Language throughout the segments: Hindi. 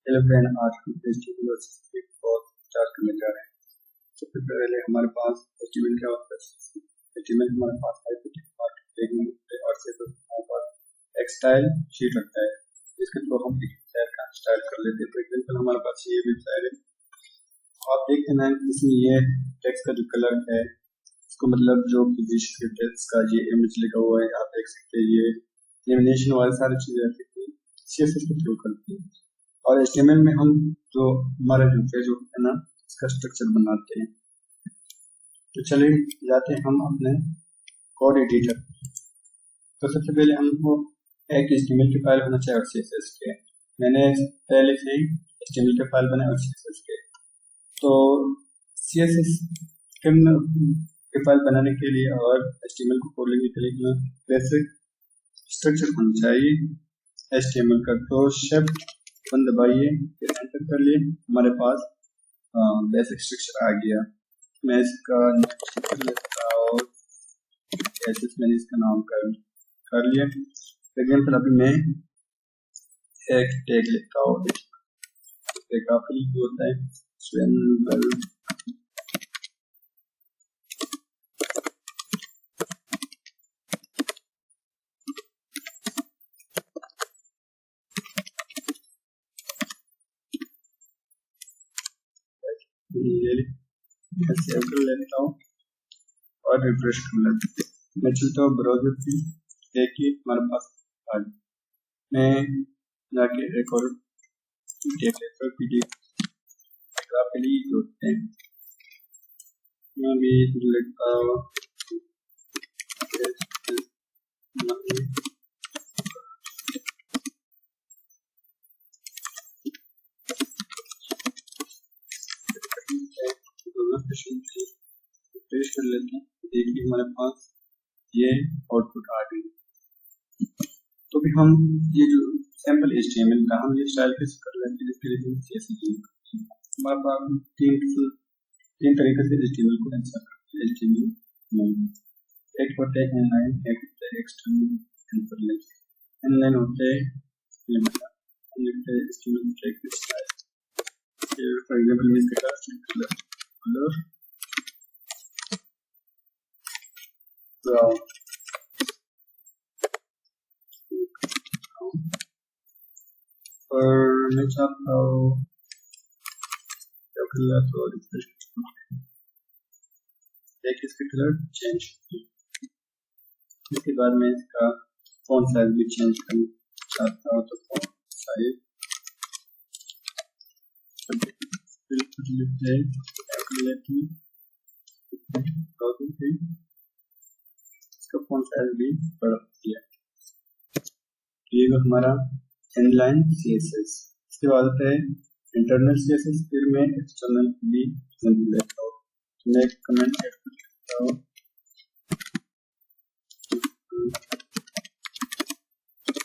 हेलो फ्रेंड, आज हम HTML और CSS को स्टार्ट करने जा रहे हैं। सबसे पहले हमारे पास HTML क्या होता है। HTML हमारे पास है और CSS हमारे पास एक स्टाइल शीट रखता है, जिसके थ्रू हम वेबसाइट का स्टाइल कर लेते हैं। फॉर एग्जाम्पल हमारे पास ये वेबसाइट है, आप देखते हैं इसमें ये टेक्स्ट का जो कलर है, इसको मतलब जो कि टेक्स्ट का ये इमेज लिखा हुआ है, आप देख सकते हैं। ये एनिमेशन वाली सारी चीजें CSS के थ्रू करते हैं। और HTML में हम जो हमारा जो पेज होता है ना, इसका स्ट्रक्चर बनाते हैं। तो चलिए जाते हैं हम अपने कोड एडिटर। तो सबसे पहले हमको एक HTML की फाइल होना चाहिए और CSS के। मैंने पहले से ही HTML के फाइल बनाए और CSS के। तो CSS के फाइल बनाने के लिए और HTML को खोलने के लिए बेसिक स्ट्रक्चर होना चाहिए HTML का। तो शिफ्ट बटन दबाइए, फिर एंटर कर लिए, हमारे पास बेसिक स्ट्रक्चर आ गया। मैं इसका कर लेता और मैंने इसका नाम कर लिया। एग्जाम्पल अभी मैं एक टैग लिखता हूँ, काफी होता है स्वयं। सेव कर लेता हूँ और रिफ्रेश कर लेता हूँ। मैं चलता हूँ ब्राउजर पे, देखिए हमारे पास आ गया। मैं जाके एक और देख लेता हूँ PDF ग्राफिकली होते हैं। मैं भी लिखता हूँ पेश कर लेते हैं। देखिए हमारे पास ये आउटपुट आ गई। तो भी हम ये जो सैंपल HTML का हम ये स्टाइल कैसे कर लेते हैं, इसके लिए हमारे पास तीन तरीके से HTML को इंसर्ट करते हैं। HTML एक होता है इनलाइन, एक होता है एक्सटर्नल। इनलाइन होते हैं HTML tag style. For example मैं इसका कलर ब्राउन और मैं चाहता हूँ तो एक इसका कलर चेंज। इसके बाद मैं इसका फॉन्ट साइज भी चेंज करना चाहता हूँ, तो फॉन्ट साइज इसका फॉन्ट साइज भी बढ़ा दिया। ये हमारा इनलाइन CSS। इसके बाद होता है इंटरनल CSS, फिर मैं एक्सटर्नल भी लेता हूँ। मैं कमेंट ऐड कर सकता हूँ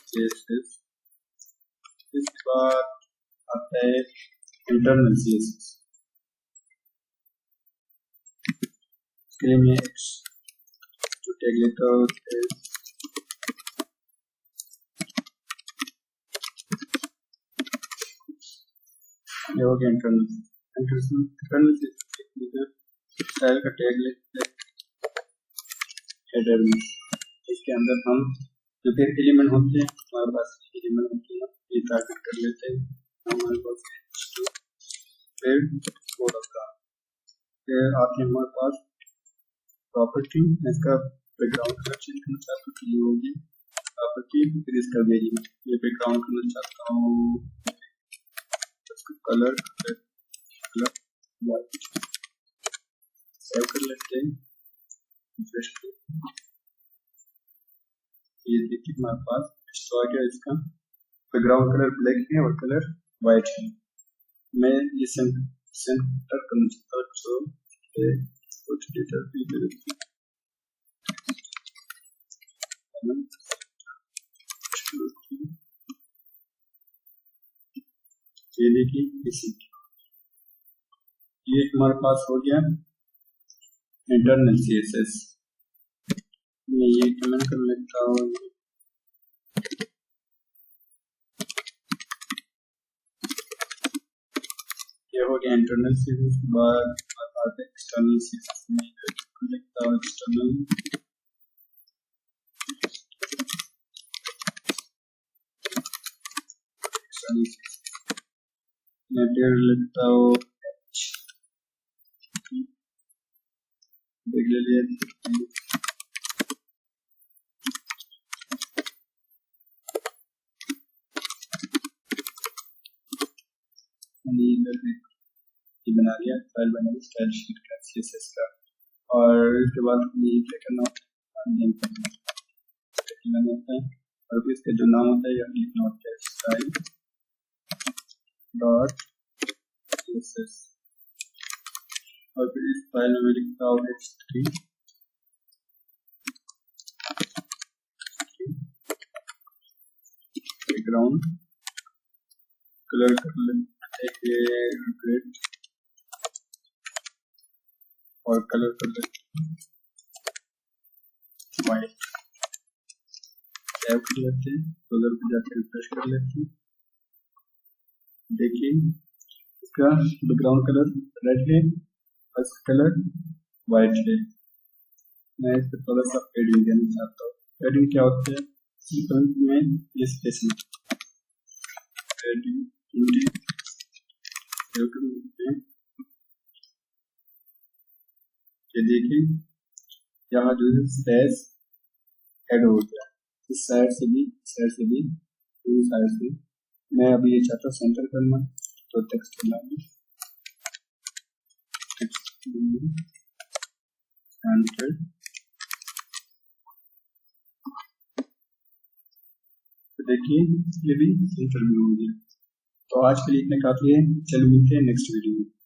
CSS। इसके बाद आता है इंटरनल CSS। इसके लिए मैं जो टैग लेता हूँ ये हो गया इंटरनल स्टाइल का टैग लेते हैं हेडर में। इसके अंदर हम जो फिर एलिमेंट होते हैं, हमारे पास एलिमेंट होते हैं, ये टारगेट कर लेते हैं हमारे पास। फिर बॉर्डर का फिर आते हैं हमारे पास प्रॉपर्टी। इसका बैकग्राउंड कलर चेंज करना चाहता हूँ, ये होगी प्रॉपर्टी। फिर इसका वेरिएबल, ये बैकग्राउंड करना चाहता हूँ, इसका कलर व्हाइट। सेव कर लेते हैं, रिफ्रेश करें। ये देखिए हमारे पास आ गया। इसका बैकग्राउंड कलर ब्लैक है और कलर व्हाइट है। मैं ये सेंटर करना चाहता हूँ, कुछ डिटेल भी दे देते हैं। ये देखिए इसी ये हमारे पास हो गया इंटरनल CSS। मैं ये कमेंट कर लेता हूँ। गया इंटरनल सीरीज के बाद आते एक्सटर्नल सीरीज में लिखता हूँ एक्सटर्नल मैं लिखता हूँ देख लीजिए बना लिया फाइल बना ली स्टाइल शीट का CSS का। और इसके बाद ये क्या करना होता है नेम करना होता है और फिर इसका जो नाम होता है यह लिखना होता है स्टाइल डॉट CSS और फिर इस फाइल में लिखता हूँ h3 बैकग्राउंड कलर कर लेते हैं रेड और कलर कर लेते हैं वाइट। सेव कर लेते हैं ब्राउज़र पे जाकर रिफ्रेश कर लेते हैं। देखिए इसका बैकग्राउंड कलर रेड है और इसका कलर वाइट है। मैं इस पर थोड़ा सा पेडिंग देना चाहता हूँ। पेडिंग क्या होता है सीक्वेंस में ये स्पेसिंग पेडिंग ये देखिए यहाँ जो है स्पेस ऐड हो गया इस साइड से भी साइड से मैं अभी ये चाहता हूँ सेंटर करना तो टेक्स्ट बनाएंगे तो देखिए ये भी सेंटर में हो गया। तो आज के लिए इतना काफी है, चलो मिलते हैं नेक्स्ट वीडियो में।